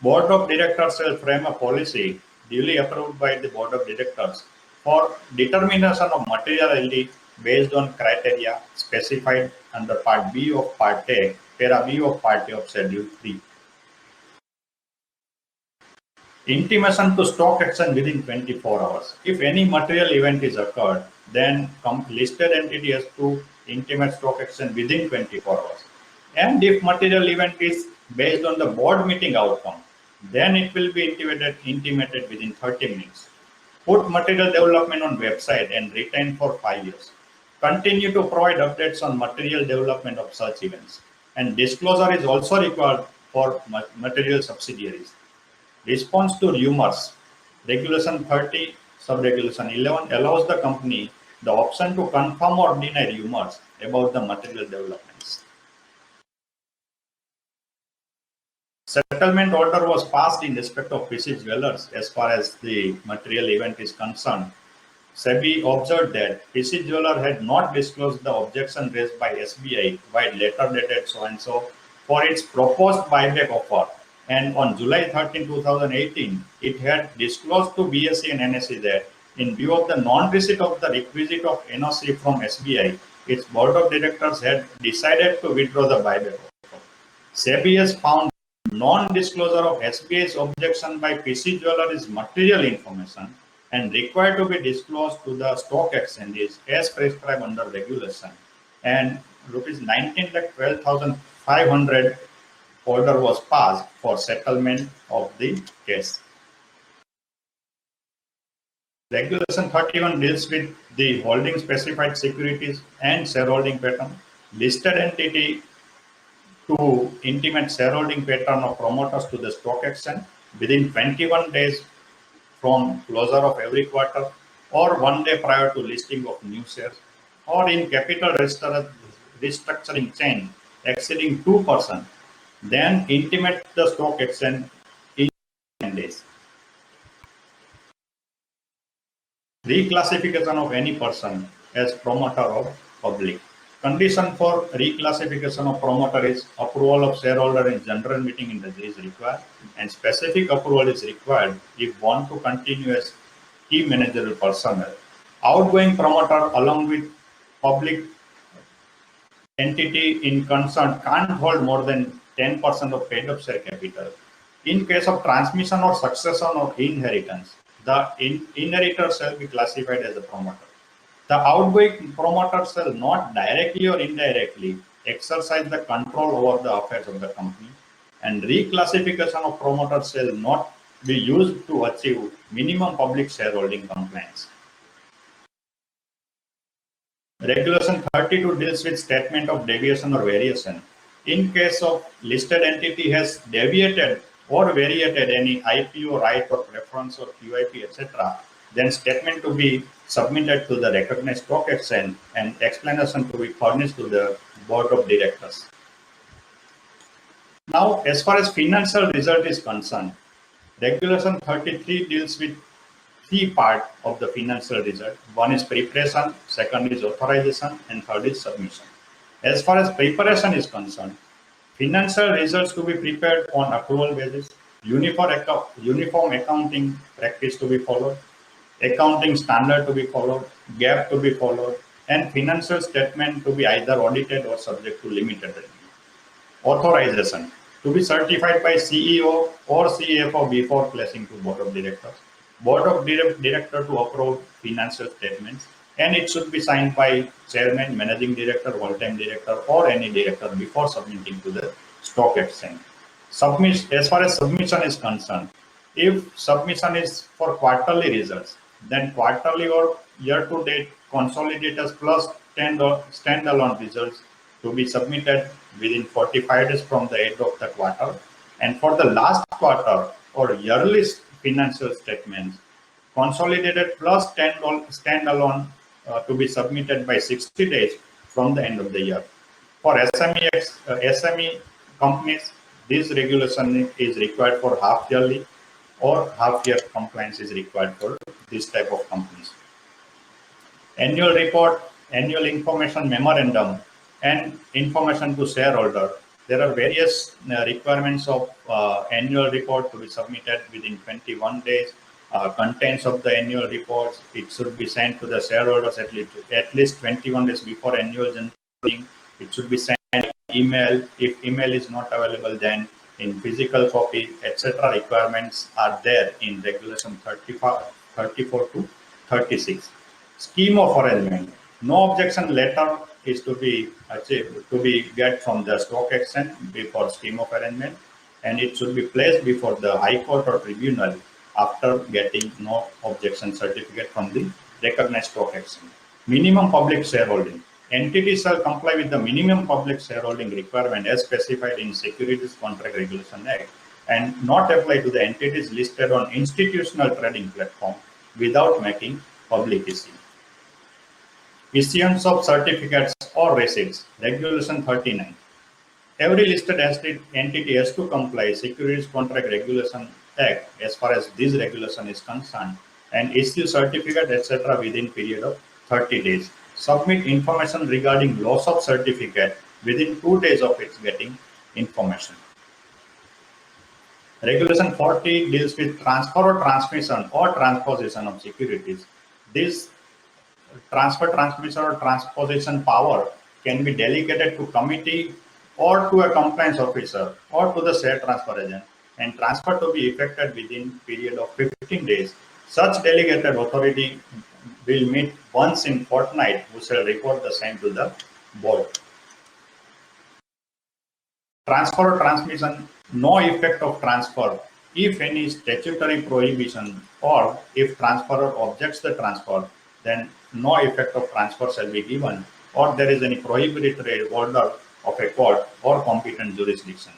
[SPEAKER 2] Board of Directors shall frame a policy duly approved by the Board of Directors for determination of materiality based on criteria specified under Part B of Part A, Para B of Part A of Schedule 3. Intimation to stock exchange within 24 hours. If any material event is occurred, then listed entity has to intimate stock exchange within 24 hours. And if material event is based on the board meeting outcome, then it will be intimated within 30 minutes. Put material development on website and retain for 5 years. Continue to provide updates on material development of such events. And disclosure is also required for material subsidiaries. Response to rumors. Regulation 30, Sub-Regulation 11 allows the company the option to confirm or deny rumors about the material developments. Settlement order was passed in respect of PC Jewellers as far as the material event is concerned. SEBI observed that PC Jeweller had not disclosed the objection raised by SBI by letter dated so-and-so for its proposed buyback offer. And on July 13, 2018, it had disclosed to BSE and NSE that in view of the non-receipt of the requisite of NOC from SBI, its board of directors had decided to withdraw the buyback offer. SEBI has found non-disclosure of SBI's objection by PC Jeweller is material information and required to be disclosed to the stock exchanges as prescribed under regulation. And rupees 19,12,500 order was passed for settlement of the case. Regulation 31 deals with the holding specified securities and shareholding pattern. Listed entity to intimate shareholding pattern of promoters to the stock exchange within 21 days from closure of every quarter or 1 day prior to listing of new shares, or in capital restructuring chain exceeding 2%, then intimate the stock exchange in 10 days. Reclassification of any person as promoter of public. Condition for reclassification of promoter is approval of shareholder in general meeting is required, and specific approval is required if want to continue as key managerial personnel. Outgoing promoter along with public entity in concern can't hold more than 10% of paid-up share capital. In case of transmission or succession or inheritance, the inheritor shall be classified as a promoter. The outgoing promoter shall not directly or indirectly exercise the control over the affairs of the company, and reclassification of promoter shall not be used to achieve minimum public shareholding compliance. Regulation 32 deals with statement of deviation or variation. In case of listed entity has deviated or variated any IPO right or preference or QIP, etc., then statement to be submitted to the recognized stock exchange and explanation to be furnished to the board of directors. Now, as far as financial result is concerned, Regulation 33 deals with three parts of the financial result. One is preparation, second is authorization, and third is submission. As far as preparation is concerned, financial results to be prepared on accrual basis, uniform accounting practice to be followed, accounting standard to be followed, GAAP to be followed, and financial statement to be either audited or subject to limited review. Authorization to be certified by CEO or CFO before placing to board of directors. Board of director to approve financial statements, and it should be signed by chairman, managing director, whole-time director, or any director before submitting to the stock exchange. As far as submission is concerned, if submission is for quarterly results, then quarterly or year-to-date consolidators plus standalone results to be submitted within 45 days from the end of the quarter. And for the last quarter or yearly financial statements, consolidated plus standalone to be submitted by 60 days from the end of the year. For SME companies, this regulation is required for half yearly or half year compliance is required for this type of companies. Annual report, annual information memorandum, and information to shareholder. There are various requirements of annual report to be submitted within 21 days. Contents of the annual reports, it should be sent to the shareholders at least 21 days before annual general meeting. It should be sent email. If email is not available, then in physical copy, etc. requirements are there in Regulation 34 to 36. Scheme of arrangement. No objection letter is to be get from the stock exchange before scheme of arrangement, and it should be placed before the High Court or tribunal after getting no objection certificate from the recognized stock exchange. Minimum public shareholding. Entities shall comply with the minimum public shareholding requirement as specified in Securities Contract Regulation Act and not apply to the entities listed on institutional trading platform without making public issue. Issuance of certificates or receipts. Regulation 39. Every listed entity has to comply Securities Contract Regulation Act as far as this regulation is concerned and issue certificate etc. within period of 30 days. Submit information regarding loss of certificate within 2 days of its getting information. Regulation 40 deals with transfer or transmission or transposition of securities. This transfer, transmission, or transposition power can be delegated to committee or to a compliance officer or to the share transfer agent and transfer to be effected within period of 15 days. Such delegated authority will meet once in fortnight, who shall report the same to the board. Transfer or transmission, no effect of transfer if any statutory prohibition, or if transferor objects the transfer, then no effect of transfer shall be given, or there is any prohibitory order of a court or competent jurisdiction.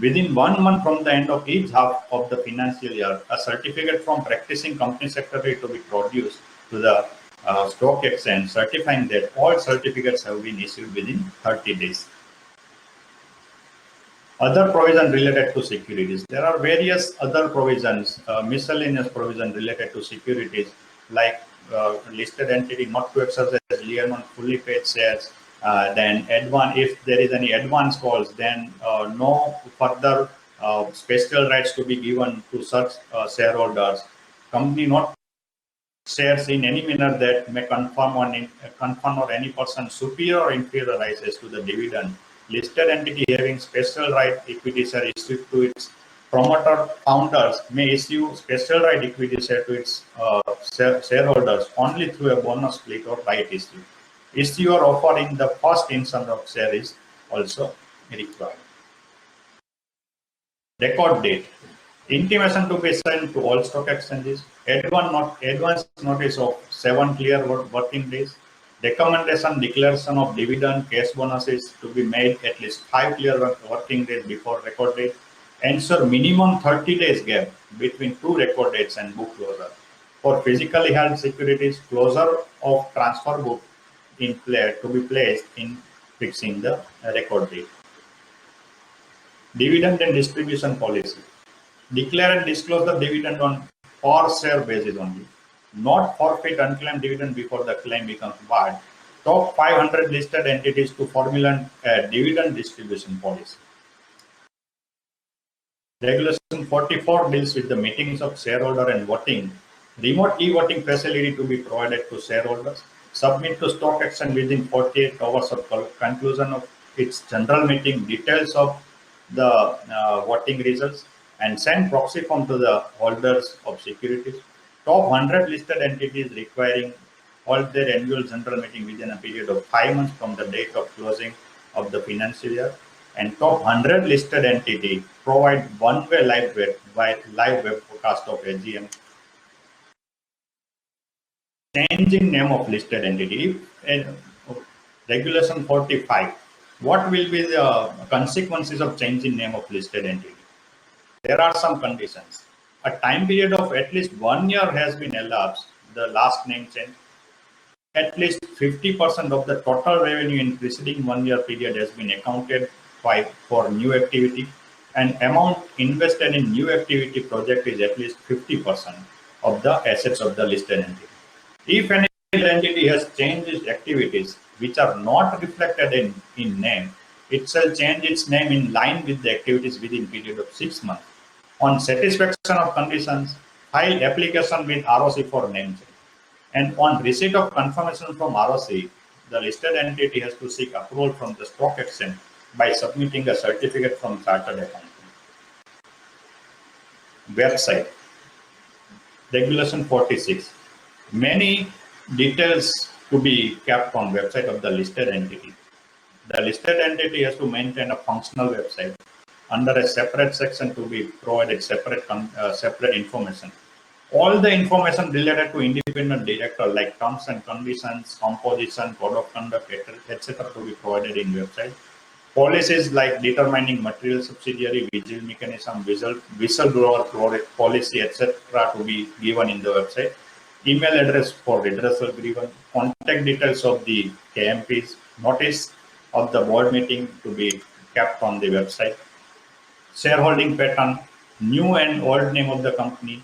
[SPEAKER 2] Within 1 month from the end of each half of the financial year, a certificate from practicing company secretary to be produced to the stock exchange certifying that all certificates have been issued within 30 days. Other provision related to securities. There are various other provisions, miscellaneous provision related to securities, like listed entity not to exercise lien on fully paid shares. Then if there is any advance calls, then no further special rights to be given to such shareholders. Company not shares in any manner that may confirm or any person superior or inferior rights to the dividend listed entity having special right equity share issued to its promoter founders may issue special right equity share to its shareholders only through a bonus split or right issue. Issuer offering the first instance of share is also required. Record date. Intimation to be sent to all stock exchanges. Advance notice of 7 clear working days. Recommendation declaration of dividend cash bonuses to be made at least 5 clear working days before record date. Ensure minimum 30 days gap between 2 record dates and book closure. For physically held securities, closure of transfer book in play to be placed in fixing the record date. Dividend and distribution policy. Declare and disclose the dividend on per share basis only. Not forfeit unclaimed dividend before the claim becomes barred. Top 500 listed entities to formulate a dividend distribution policy. Regulation 44 deals with the meetings of shareholder and voting. Remote e-voting facility to be provided to shareholders. Submit to stock exchange within 48 hours of conclusion of its general meeting details of the voting results and send proxy form to the holders of securities. Top 100 listed entities requiring hold their annual general meeting within a period of 5 months from the date of closing of the financial year. And top 100 listed entity provide one-way live webcast of AGM. Changing name of listed entity. Regulation 45. What will be the consequences of changing name of listed entity? There are some conditions. A time period of at least 1 year has been elapsed, the last name change. At least 50% of the total revenue in preceding 1 year period has been accounted for new activity, and amount invested in new activity project is at least 50% of the assets of the listed entity. If any entity has changed its activities which are not reflected in name, it shall change its name in line with the activities within period of 6 months. On satisfaction of conditions, file application with ROC for name change. And on receipt of confirmation from ROC, the listed entity has to seek approval from the stock exchange by submitting a certificate from chartered accountant. Website. Regulation 46. Many details to be kept on website of the listed entity. The listed entity has to maintain a functional website under a separate section to be provided separate information. All the information related to independent director like terms and conditions, composition, code of conduct, etc. to be provided in website. Policies like determining material subsidiary, vigil mechanism, whistleblower policy, etc. to be given in the website. Email address for redressal grievance, contact details of the KMPs, notice of the board meeting to be kept on the website. Shareholding pattern, new and old name of the company.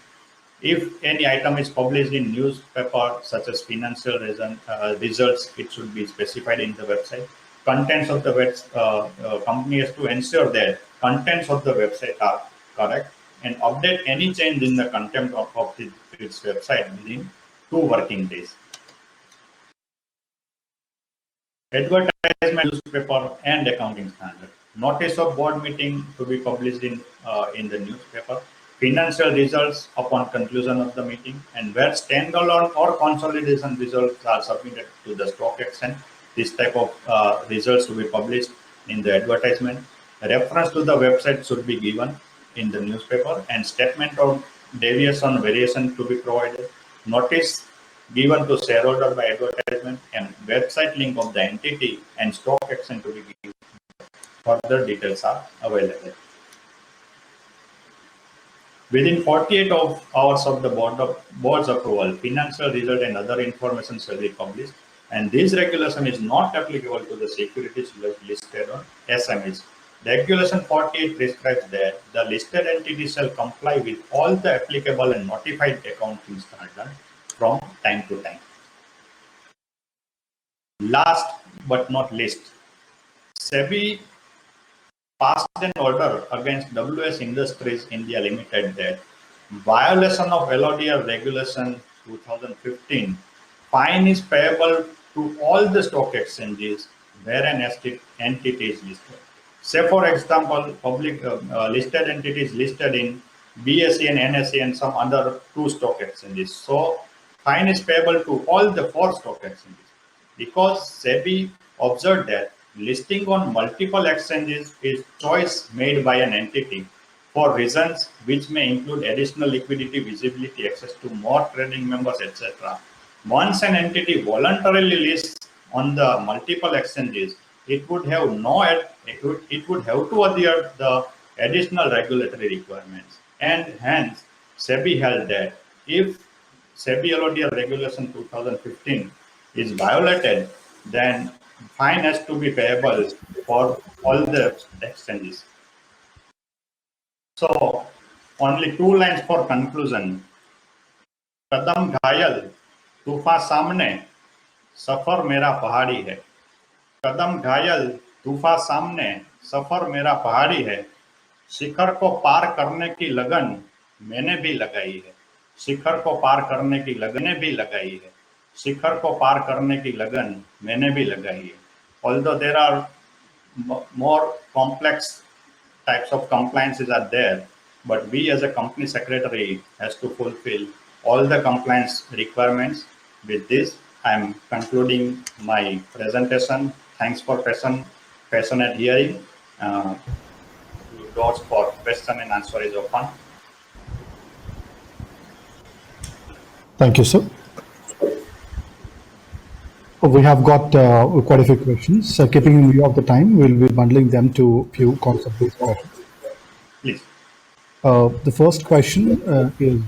[SPEAKER 2] If any item is published in newspaper such as financial results, it should be specified in the website. Contents of the company has to ensure that contents of the website are correct and update any change in the content of its website within 2 working days. Advertisement, newspaper and accounting standard. Notice of board meeting to be published in the newspaper. Financial results upon conclusion of the meeting, and where standalone or consolidation results are submitted to the stock exchange, this type of results to be published in the advertisement. Reference to the website should be given in the newspaper, and statement of deviation variation to be provided. Notice given to shareholder by advertisement, and website link of the entity and stock exchange to be given. Further details are available. Within 48 hours of the board's approval, financial result and other information shall be published, and this regulation is not applicable to the securities listed on SMEs. Regulation 48 prescribes that the listed entity shall comply with all the applicable and notified accounting standards from time to time. Last but not least, SEBI passed an order against WS Industries India Limited that violation of LODR regulation 2015 fine is payable to all the stock exchanges where an entity is listed. Say, for example, public listed entities listed in BSE and NSE and some other 2 stock exchanges. So, fine is payable to all the 4 stock exchanges because SEBI observed that listing on multiple exchanges is choice made by an entity for reasons which may include additional liquidity, visibility, access to more trading members, etc. Once an entity voluntarily lists on the multiple exchanges, it would have to adhere the additional regulatory requirements, and hence SEBI held that if SEBI LODR regulation 2015 is violated, then fine has to be payable for all the exchanges. So only 2 lines for conclusion. कदम घायल तूफान सामने सफर मेरा पहाड़ी है. कदम घायल तूफान सामने सफर मेरा पहाड़ी है. शिखर को पार करने की लगन मैंने भी लगाई है. शिखर को पार करने की लगने भी लगाई है. शिखर को पार करने की लगन मैंने भी लगाई है. Although there are more complex types of compliances are there, but we as a company secretary has to fulfill all the compliance requirements. With this, I am concluding my presentation. Thanks for passionate hearing. Doors for question and answer is open.
[SPEAKER 3] Thank you, sir. We have got quite a few questions. Keeping in view of the time, we'll be bundling them to few concept-based questions.
[SPEAKER 2] Please.
[SPEAKER 3] The first question is,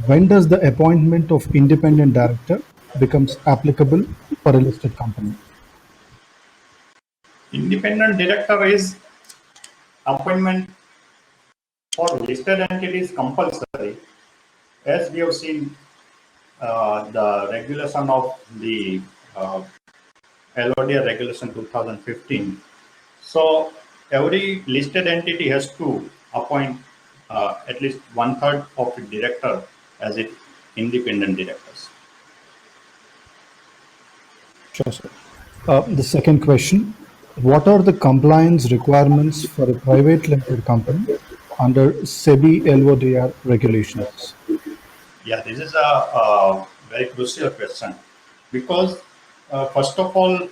[SPEAKER 3] when does the appointment of independent director becomes applicable for a listed company?
[SPEAKER 2] Independent director is appointment for listed entities compulsory. As we have seen the regulation of the LODR regulation 2015. So every listed entity has to appoint at least 1/3 of the director as its independent directors.
[SPEAKER 3] Sure, sir. The second question, what are the compliance requirements for a private limited company under SEBI LODR regulations?
[SPEAKER 2] Yeah, this is a very crucial question because first of all,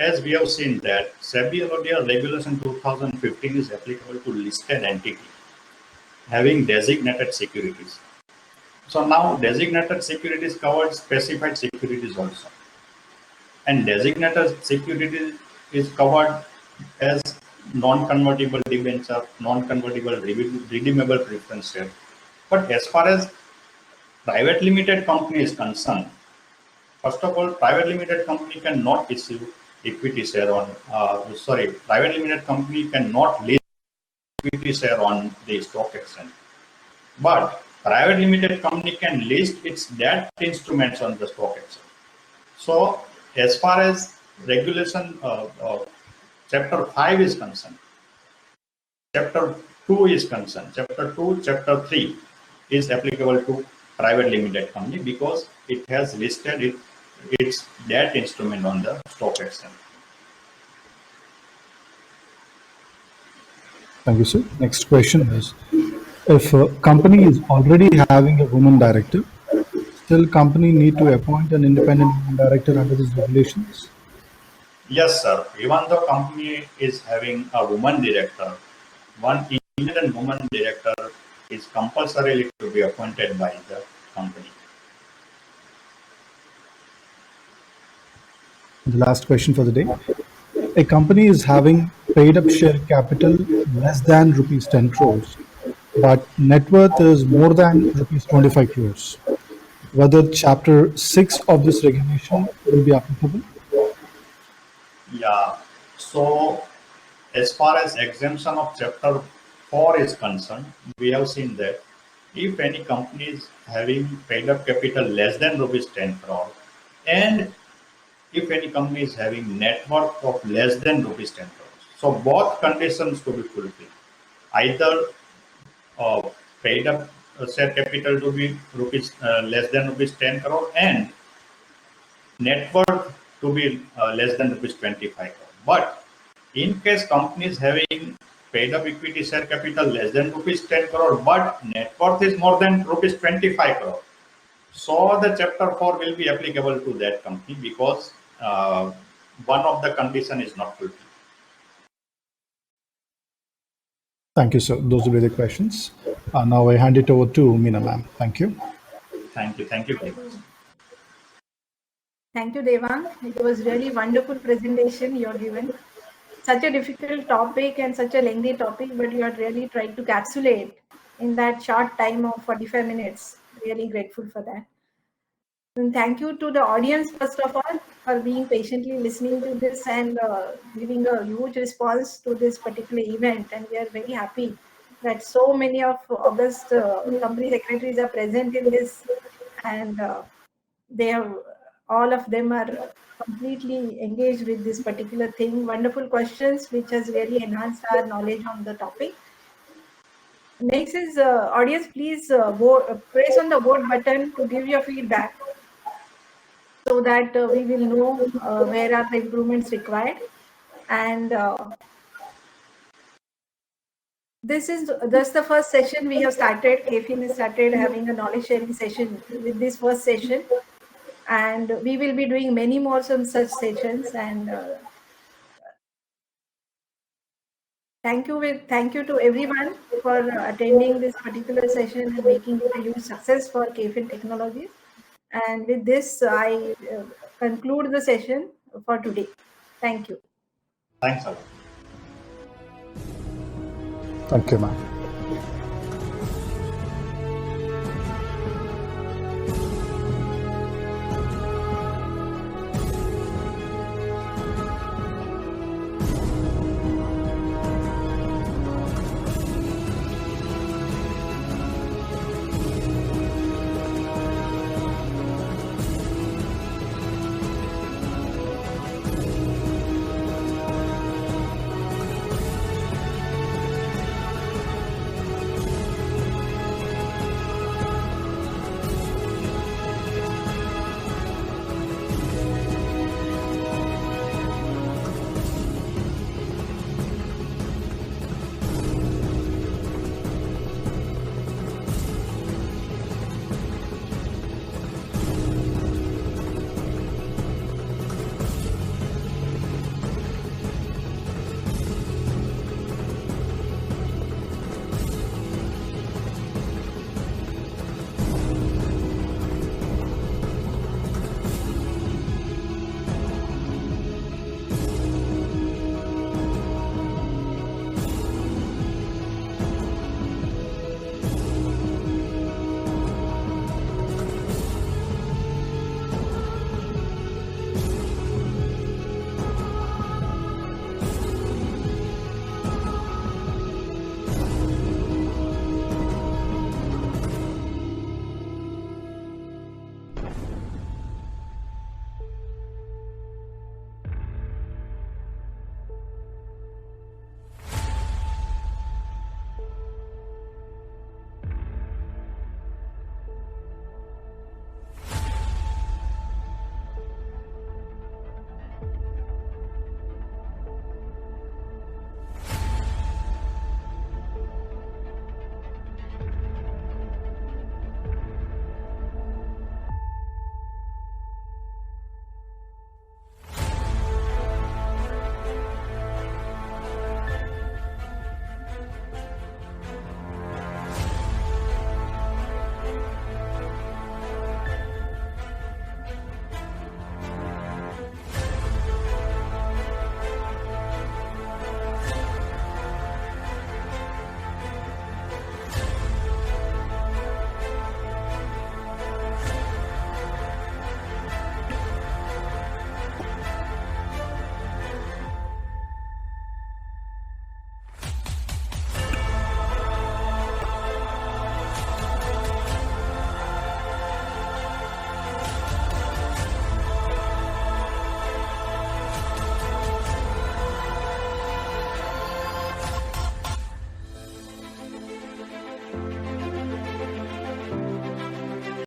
[SPEAKER 2] as we have seen that SEBI LODR regulation 2015 is applicable to listed entity having designated securities. So now designated securities covered specified securities also. And designated securities is covered as non-convertible debenture, non-convertible redeemable preference share. But as far as private limited company is concerned, first of all, private limited company cannot issue equity share on, private limited company cannot list equity share on the stock exchange. But private limited company can list its debt instruments on the stock exchange. So as far as regulation chapter 5 is concerned, chapter 2 is concerned, chapter 2, chapter 3 is applicable to private limited company because it has listed its debt instrument on the stock exchange.
[SPEAKER 3] Thank you, sir. Next question is, if a company is already having a woman director, still company need to appoint an independent woman director under these regulations?
[SPEAKER 2] Yes, sir. Even though company is having a woman director, one independent woman director is compulsorily to be appointed by the company.
[SPEAKER 3] The last question for the day. A company is having paid up share capital less than rupees 10 crores, but net worth is more than rupees 25 crores. Whether chapter 6 of this regulation will be applicable?
[SPEAKER 2] Yeah. So as far as exemption of chapter 4 is concerned, we have seen that if any company is having paid up capital less than rupees 10 crore and if any company is having net worth of less than rupees 10 crores. So both conditions to be fulfilled. Either paid up share capital to be less than rupees 10 crore and net worth to be less than rupees 25 crore. But in case companies having paid up equity share capital less than rupees 10 crore, but net worth is more than rupees 25 crore, so the chapter 4 will be applicable to that company because one of the condition is not fulfilled.
[SPEAKER 3] Thank you, sir. Those will be the questions. Now I hand it over to Meena ma'am. Thank you.
[SPEAKER 2] Thank you very much.
[SPEAKER 1] Thank you, Devang. It was really wonderful presentation you're given. Such a difficult topic and such a lengthy topic, but you are really trying to capsulate in that short time of 45 minutes. Really grateful for that. And thank you to the audience, first of all, for being patiently listening to this and giving a huge response to this particular event. And we are very happy that so many of August company secretaries are present in this, and they have, all of them are completely engaged with this particular thing. Wonderful questions, which has really enhanced our knowledge on the topic. Next is audience, please press on the vote button to give your feedback, so that we will know where are the improvements required. And this is just the first session we have started. KFin has started having a knowledge sharing session with this first session, and we will be doing many more some such sessions. And thank you to everyone for attending this particular session and making it a huge success for KFin Technologies. And with this, I conclude the session for today. Thank you.
[SPEAKER 2] Thanks a lot.
[SPEAKER 3] Thank you, ma'am.